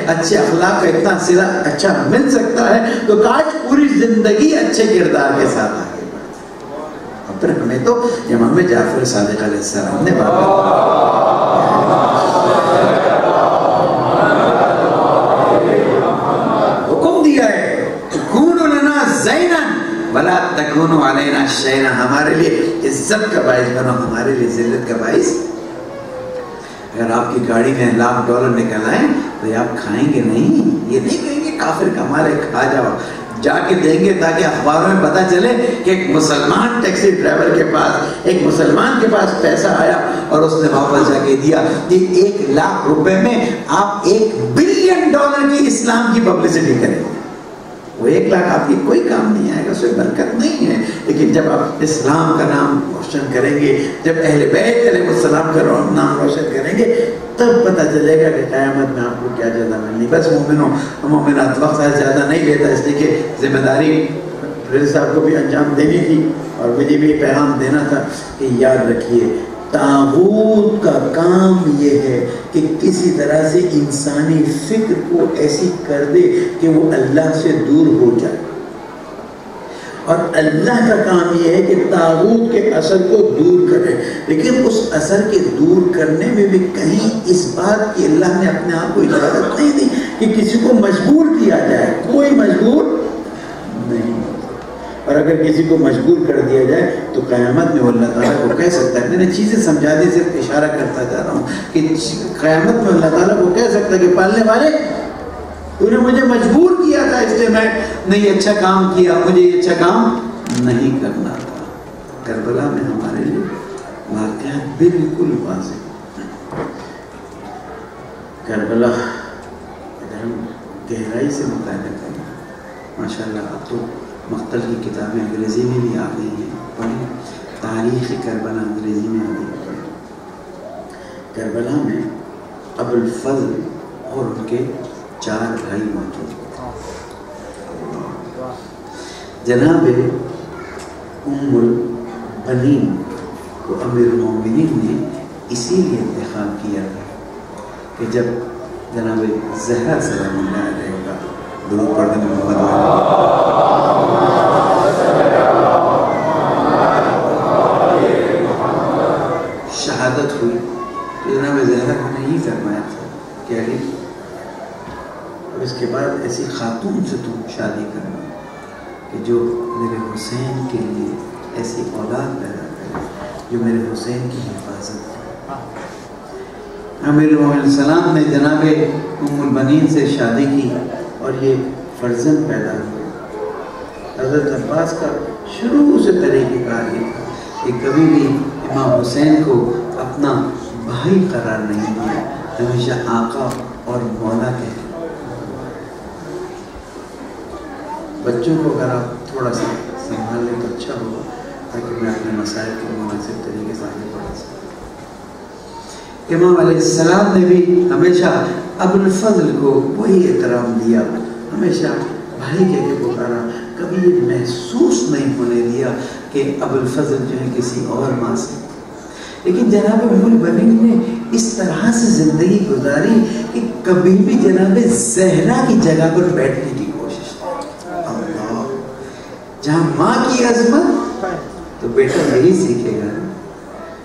اچھے اخلاق کا اتنا صلہ اچھا مل سکتا ہے تو کاش پوری زندگی اچھے کردار کے ساتھ آگے بڑھتے. اور پھر ہمیں تو امام جعفر صادق علیہ السلام نے حکم دیا ہے کونوا لنا زینا ولا تکونوا علینا شینا، ہمارے لیے عزت کا باعث بنو، ہمارے لیے ذلت کا باعث. اگر آپ کی گاڑی میں $1,00,000 نکل آئیں تو یہ آپ کھائیں گے نہیں، یہ نہیں کہیں گے کافر کما لے کھا جاؤ، جا کے دیں گے تاکہ اخباروں میں پتہ چلے کہ ایک مسلمان ٹیکسی ڈرائیور کے پاس، ایک مسلمان کے پاس پیسہ آیا اور اس نے واپس جا کے دیا. یہ $1,00,000 میں آپ $1 بلین کی اسلام کی پبلسٹی کریں گے. وہ $1,00,000 آپ کی کوئی کام نہیں آئے گا، اس میں برکت نہیں ہے. لیکن جب آپ اسلام کا نام روشن کریں گے، جب اہل بیت علیہ السلام کا نام روشن کریں گے، تب پتہ چلے گا کہ قیامت میں آپ کو کیا جزا ملنی. بس مومنوں مومنات وقت زیادہ نہیں لیتا، اس لیے کہ ذمہ داری رضا صاحب کو بھی انجام دینی تھی اور مجھے بھی پیغام دینا تھا کہ یاد رکھیے طاغوت کا کام یہ ہے کہ کسی طرح سے انسانی فکر کو ایسی کر دے کہ وہ اللہ سے دور ہو جائے، اور اللہ کا کام یہ ہے کہ طاغوت کے اثر کو دور کرے. لیکن اس اثر کے دور کرنے میں بھی کہیں اس بات کی اللہ نے اپنے آپ کو اجازت نہیں دی کہ کسی کو مجبور کیا جائے، کوئی مجبور نہیں. اور اگر کسی کو مجبور کر دیا جائے تو قیامت میں وہ اللہ تعالیٰ کو کہہ سکتا ہے، میں نے چیزیں سمجھا دی، صرف اشارہ کرتا جا رہا ہوں کہ قیامت میں اللہ تعالیٰ کو کہہ سکتا ہے کہ پالنے والے تو نے مجھے مجبور کیا تھا، اس لیے میں نے یہ اچھا کام کیا، مجھے یہ اچھا کام نہیں کرنا تھا. کربلا میں ہمارے لیے واقعات بالکل واضح. کربلا اگر ہم گہرائی سے مطالعہ کریں، ماشاءاللہ اب تو مختلف کی کتابیں انگریزی میں بھی آ گئی ہیں، پڑھیں تاریخ کربلا انگریزی میں آ گئی ہے. کربلا میں ابو الفضل اور ان کے 4 بھائی موجود تھے. جناب ام البنین کو امیر المومنین نے اسی لیے انتخاب کیا تھا کہ جب جناب زہرا سلام اللہ علیہ کا درود پڑھنے میں شہادت ہوئی تو جناب زہرا نے ہی فرمایا تھا کہ علی اور اس کے بعد ایسی خاتون سے تم شادی کرنا کہ جو میرے حسین کے لیے ایسی اولاد پیدا کرے جو میرے حسین کی حفاظت کرے. امیر المومنین علیہ السلام نے جناب ام البنین سے شادی کی اور یہ فرزند پیدا ہوئے. حضرت عباس کا شروع سے طریقہ کار یہ تھا کہ کبھی بھی امام حسین کو اپنا بھائی قرار نہیں دیا، ہمیشہ آقا اور مولا کہتے. بچوں کو اگر آپ تھوڑا سا سنبھال لیں تو اچھا ہوگا تاکہ میں اپنے مسائل کو مناسب طریقے سے آگے بڑھا سکوں. امام علیہ السلام نے بھی ہمیشہ ابو الفضل کو وہی احترام دیا، ہمیشہ بھائی کہہ کے پکارا، کبھی یہ محسوس نہیں ہونے دیا کہ ابو الفضل جو ہے کسی اور ماں سے. لیکن جناب ام البنین نے اس طرح سے زندگی گزاری کہ کبھی بھی جناب زہرا کی جگہ پر بیٹھنے کی کوشش کی. اللہ، جہاں ماں کی عظمت تو بیٹا یہی سیکھے گا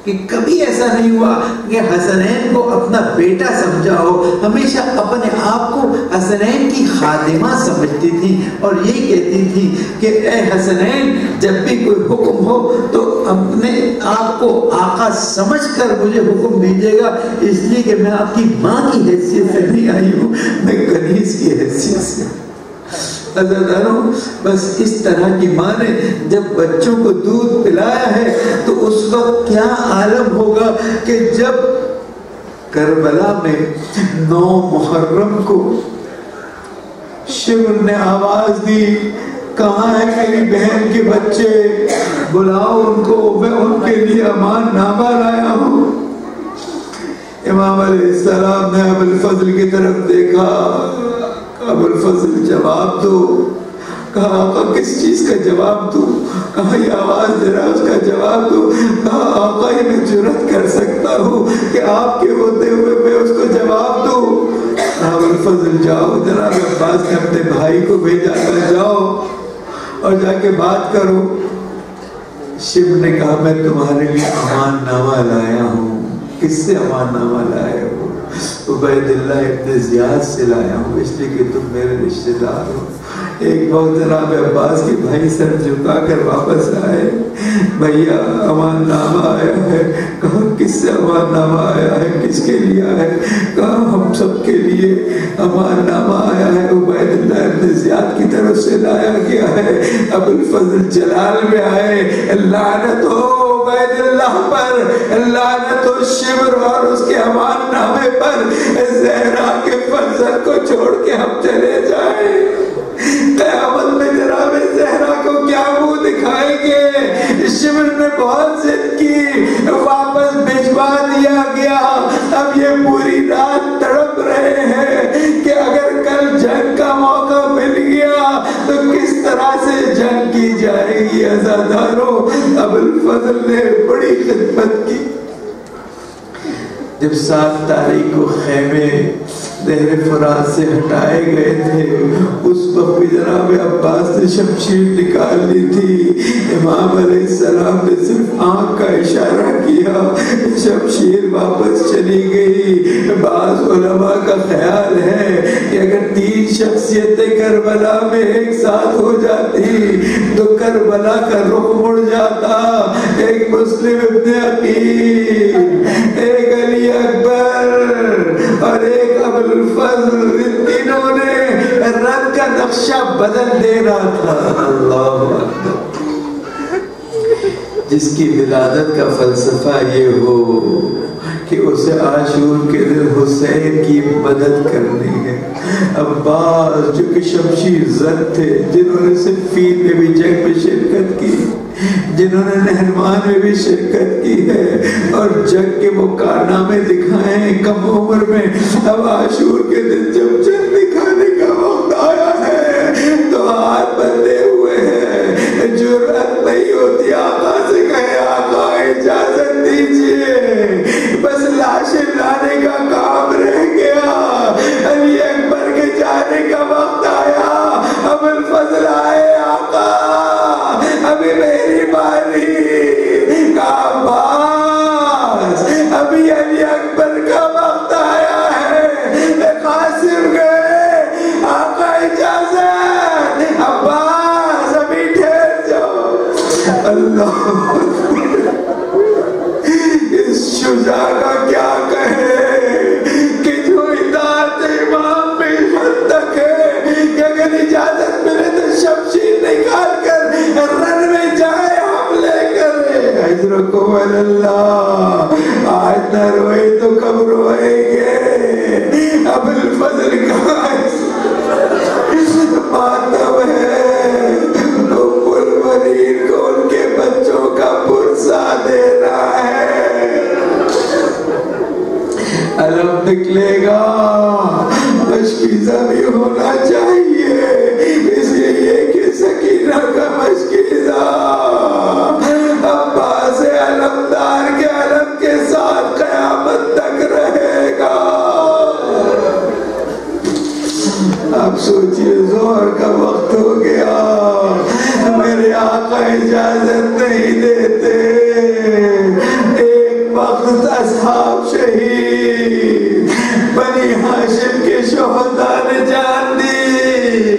کہ کبھی ایسا نہیں ہوا کہ حسنین کو اپنا بیٹا سمجھا ہو، ہمیشہ اپنے آپ کو حسنین کی خادمہ سمجھتی تھی اور یہی کہتی تھی کہ اے حسنین جب بھی کوئی حکم ہو تو اپنے آپ کو آقا سمجھ کر مجھے حکم دیجیے گا، اس لیے کہ میں آپ کی ماں کی حیثیت سے نہیں آئی ہوں، میں کنیز کی حیثیت سے. عزیزانو، بس اس طرح کی ماں نے جب بچوں کو دودھ پلایا ہے تو اس وقت کیا عالم ہوگا کہ جب کربلا میں 9 محرم کو شمر نے آواز دی، کہاں ہے میری بہن کے بچے، بلاؤ ان کو، میں ان کے لیے امان نامہ لایا ہوں. امام علیہ السلام نے ابو الفضل کی طرف دیکھا، ابو الفضل جواب دو. کہا آقا کس چیز کا جواب دو؟ کہا یہ آواز دے رہا اس کا جواب دو. کہا آقا یہ میں جرات کر سکتا ہوں کہ آپ کے ہوتے ہوئے میں اس کو جواب دوں؟ ابوالفضل جاؤ، جناب عباس نے اپنے بھائی کو بھیجا کہ جاؤ اور جا کے بات کرو۔ شبر نے کہا میں تمہارے لیے امان نامہ لایا ہوں۔ کس سے امان نامہ لایا ہوں؟ عبید اللہ ابن زیاد سے لایا ہوں، اس لیے کہ تم میرے رشتے دار ہو۔ ایک وقت جناب عباس کے بھائی سر جھکا کر واپس آئے، بھیا امان نامہ آیا ہے۔ کہا کس سے امان نامہ آیا ہے؟ کس کے لیے آیا ہے؟ کہا ہم سب کے لیے امان نامہ آیا ہے، عبید اللہ ابن زیاد کی طرف سے لایا گیا ہے۔ ابوالفضل جلال میں آئے، لعنت ہو عبید اللہ پر، لعنت ہو شبر اور اس کے امان نامے پر، زہرا کے فرزند کو چھوڑ کے ہم چلے جائیں۔ قیامت میں جناب زہرا کو کیا منہ دکھائیں گے؟ شبر نے بہت ضد کی، واپس بھجوا دیا گیا۔ اب یہ پوری رات تڑپ رہے ہیں کہ اگر کل جنگ کا موقع مل گیا تو کس طرح سے جنگ کی جائے گی۔ عزاداروں، ابوالفضل نے بڑی خدمت کی۔ جب 7 تاریخ کو خیمے نہر فرات سے ہٹائے گئے تھے، اس وقت بھی جناب عباس نے شمشیر نکال لی تھی۔ امام علیہ السلام نے صرف آنکھ کا اشارہ کیا، شمشیر واپس چلی گئی۔ بعض علماء کا خیال ہے کہ اگر 3 شخصیتیں کربلا میں ایک ساتھ ہو جاتی تو کربلا کا رخ مڑ جاتا۔ ایک مسلم ابن عقیل، ایک علی اکبر اور ایک ابوالفضل، ان تینوں نے رنگ کا نقشہ بدل دے رہا تھا۔ اللہ اکبر۔ جس کی ولادت کا فلسفہ یہ ہو کہ اسے عاشور کے دن حسین کی مدد کرنی ہے۔ عباس جو کہ شمشیر زد تھے، جنہوں نے صفین میں بھی جنگ میں شرکت کی، جنہوں نے نہروان میں بھی شرکت کی ہے اور جنگ کے وہ کارنامے دکھائے ہیں کم عمر میں، اب عاشور کے دن جب جنگ دکھانے کا وقت آیا ہے تو ہاتھ بندھے ہوئے ہیں۔ جرأت نہیں ہوتی آقا سے کہے آقا اجازت دیجئے، بس لاشیں لانے کا کام رہ گیا۔ علی اکبر کے جانے کا وقت آیا، ابوالفضل آئے، آقا ابھی میری باری۔ عباس ابھی علی اکبر کا وقت آیا ہے، قاسم گئے، آقا اجازت، عباس ابھی ٹھہر جاؤ۔ اللہ اس شجاع کا کیا کہے کہ جو اطاعت امام میں حد تک ہے کہ اگر اجازت ملے تو شمشیر نکال کر رن میں جائے، حملے کرے۔ اجرکم اللہ، آج نہ روئے تو کب روئیں گے؟ ابوالفضل کا ماتم ہے، ام المنین کو ان کے بچوں کا پرسہ دے رہا ہے۔ علم نکلے گا، مشکیزہ بھی ہونا چاہیے، اس لیے کہ سکینہ کا مشکیزہ عباس علمدار کے علم کے ساتھ قیامت تک رہے گا۔ اب سوچئے ظہر کا وقت ہو گیا، میرے آقا اجازت نہیں دیتے۔ ایک وقت اصحاب شہید بنی ہاشم کے شہداء نے جان دی،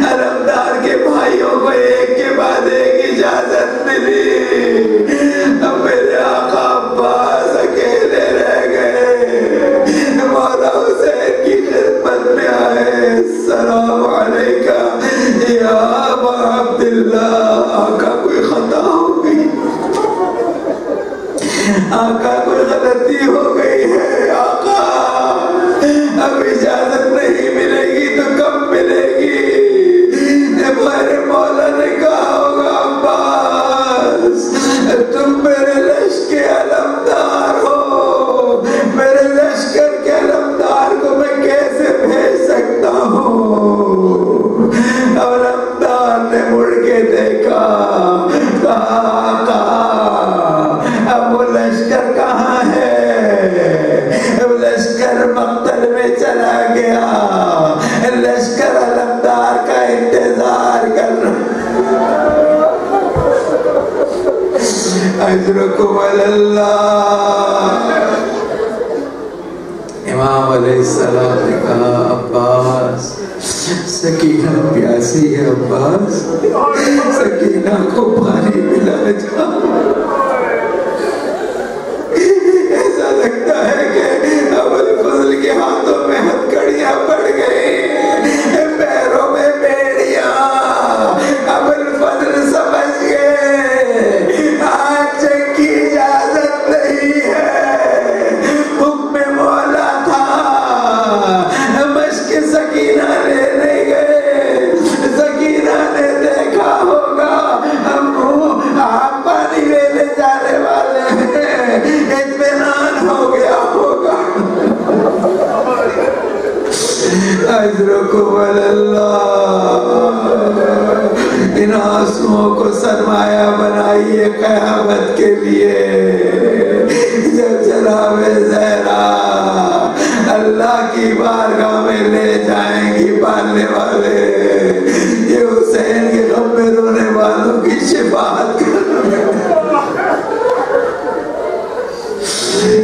علمدار کے بھائیوں کو ایک کے بعد ایک اجازت ملی۔ اب میرے آقا عباس اکیلے رہ گئے، مولا حسین کی خدمت میں آئے، السلام علیکہ یا ابا عبداللہ۔ آقا کوئی خطا ہو گئی، آقا کوئی غلطی ہو گئی ہے، آقا اب اجازت نہیں ملے گی تو کب ملے گی؟ میرے مولا نے کہا ہوگا عباس تم میرے لشکر کے علمدار ہو، میرے لشکر کے علمدار کو میں کیسے بھیج سکتا ہوں؟ علمدار نے مڑ کے دیکھا، کہا اب وہ لشکر کہاں ہے؟ اجرکم اللہ. امام علیہ السلام نے کہا عباس سکینہ پیاسی ہے، عباس سکینہ کو پانی پلا جا. ایسا لگتا ہے کہ ابوالفضل کے ہاتھوں میں ہتھکڑیاں پڑ گئی، پیروں میں بیڑیاں. ابوالفضل سمجھ گئے آج جنگ کی اجازت نہیں ہے، حکم مولا تھا. مشق سکینہ لینے گئے، سکینہ نے دیکھا ہوگا آپ پانی لینے جانے والے ہیں، اطمینان ہو گیا ہوگا. اجرکم اللہ. ان آنسوؤں کو سرمایہ بنائیے قیامت کے لیے. جب جناب زہرا اللہ کی بارگاہ میں لے جائیں گی پالنے والے، یہ حسین کے غم میں رونے والوں کی شفاعت کریں.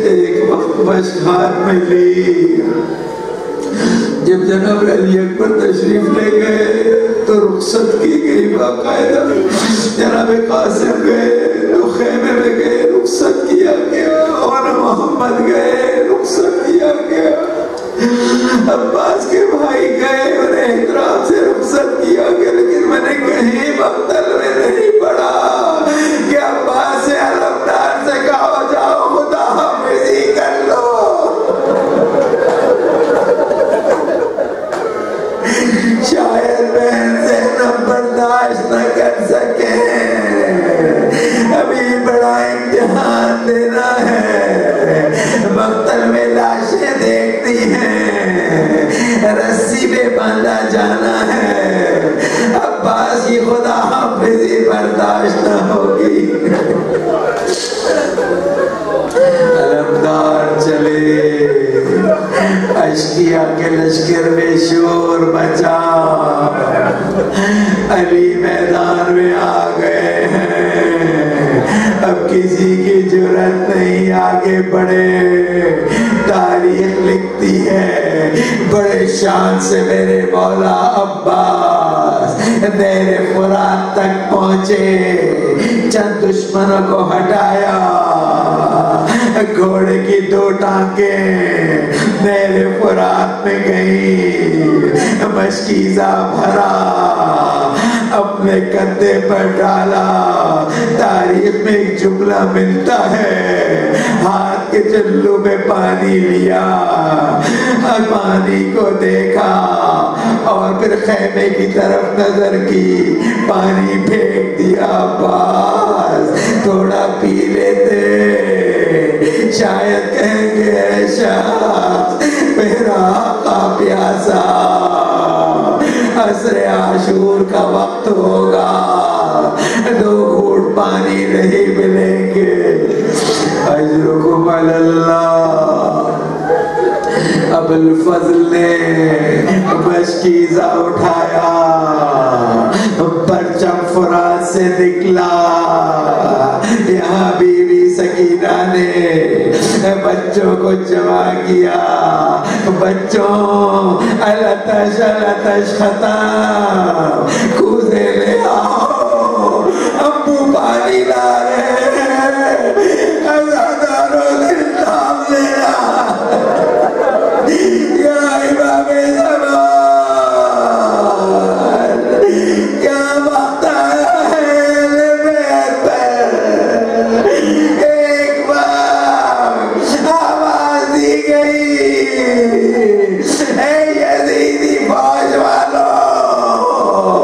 ایک وقت مشہد میں لی، جب جناب علی اکبر تشریف لے گئے تو رخصت کی گئی باقاعدہ. جناب قاسم گئے تو خیمے میں گئے، رخصت کیا گیا. اور محمد گئے، رخصت کیا گیا. عباس کے بھائی گئے، انہیں احترام سے رخصت کیا گیا. لیکن میں نے کہیں مقتل میں نہیں پڑھا کہ عباس سے علمدار سے کہا جاؤ خدا حافظی کر لو. شاید بہن زینب برداشت نہ کر سکیں، ابھی بڑا امتحان دینا ہے. مقتل میں لاشیں دیکھتی ہیں، رسی میں باندھا جانا ہے. عباس کی خدا حافظی برداشت نہ ہوگی. علمدار چلے، اشکیا کے لشکر میں شور مچا. علی میدان میں آ گئے ہیں، اب کسی کی جرأت نہیں آگے بڑھے. تاریخ لکھتی ہے بڑے شان سے میرے مولا عباس میرے فرات تک پہنچے. چند دشمنوں کو ہٹایا، گھوڑے کی 2 ٹانکیں میرے فرات میں گئی. مشکیزہ بھرا، اپنے کندھے پر ڈالا. تاریخ میں ایک جملہ ملتا ہے، ہاتھ کے چلو میں پانی لیا، پانی کو دیکھا اور پھر خیمے کی طرف نظر کی، پانی پھینک دیا. عباس تھوڑا پی لیتے، شاید کہیں گے اے شخص میرا آقا پیاسا، عصر عاشور کا وقت ہوگا، 2 گھونٹ پانی نہیں ملیں گے. اجرکم اللہ. ابوالفضل نے مشکیزہ اٹھایا، پرچم فرات سے نکلا. یہاں بیوی سکینہ نے بچوں کو جمع کیا. بچوں التش التش ختم، کوزے لے آؤ، ابو پانی لا رہے ہیں. ازاداروں نے نام لیا یا امام زمان، کیا وقت آیا ہے بیت پر. ایک بار آواز دی گئی، اے یزیدی فوج والوں،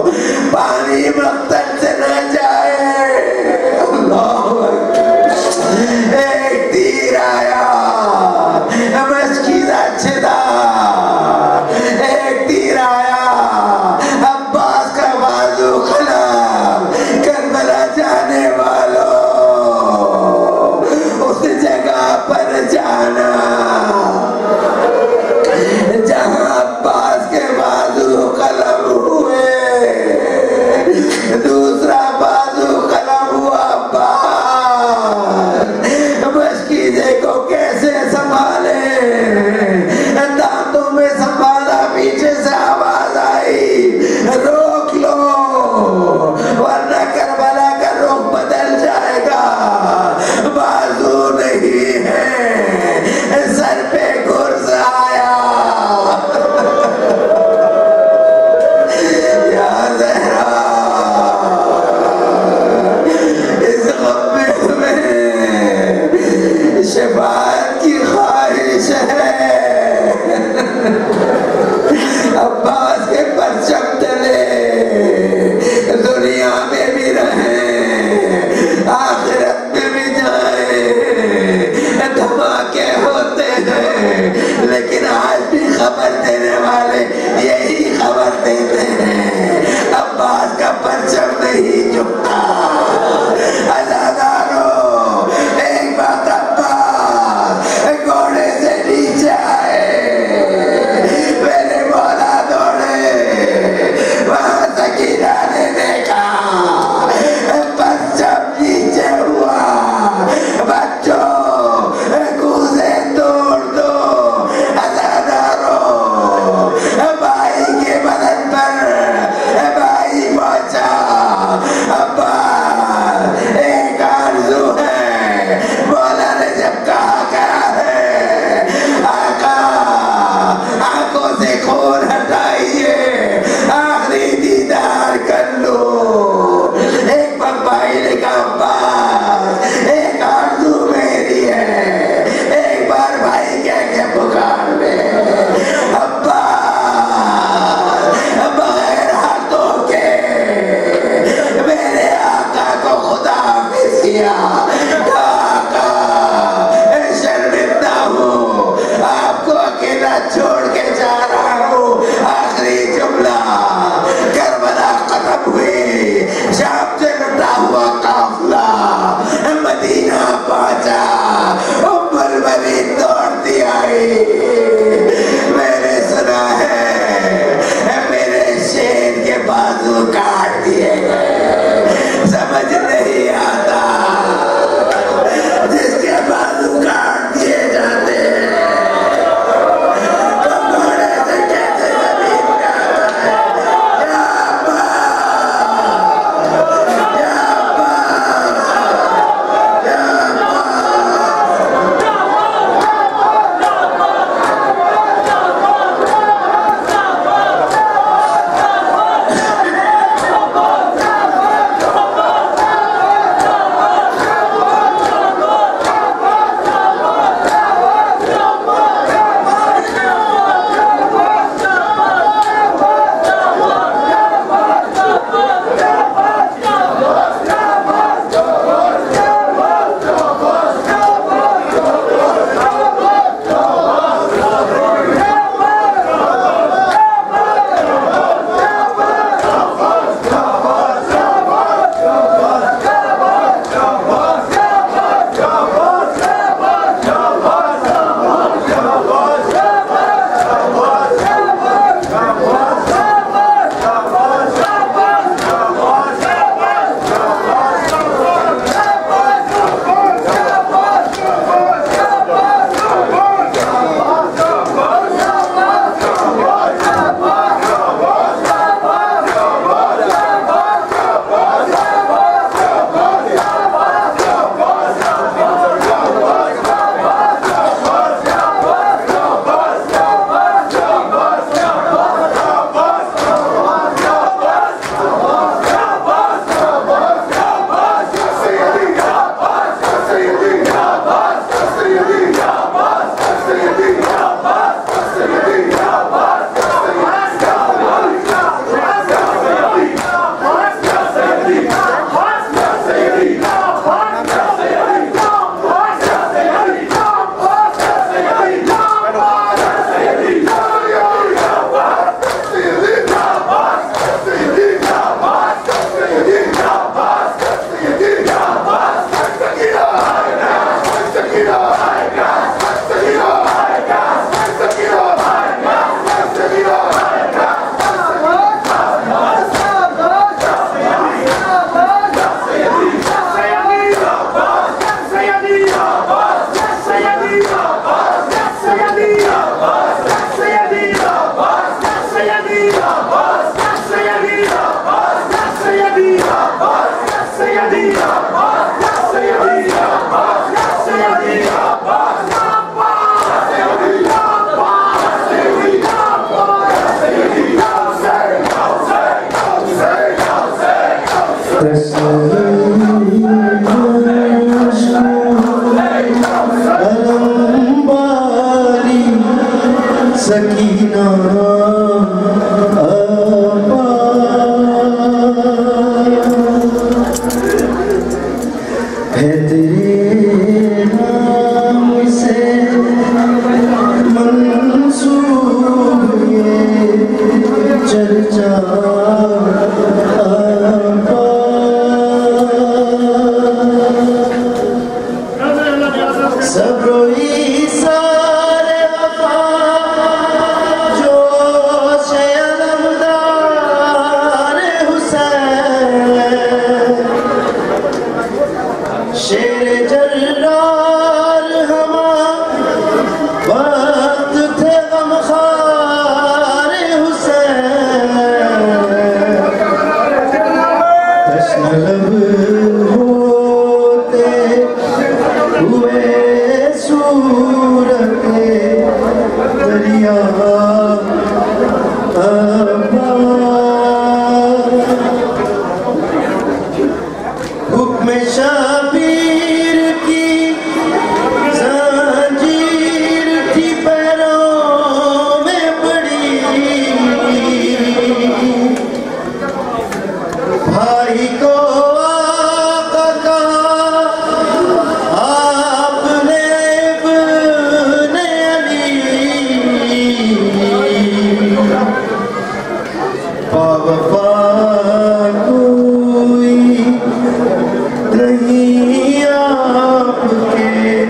نہیں آپ کے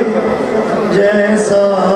جیسا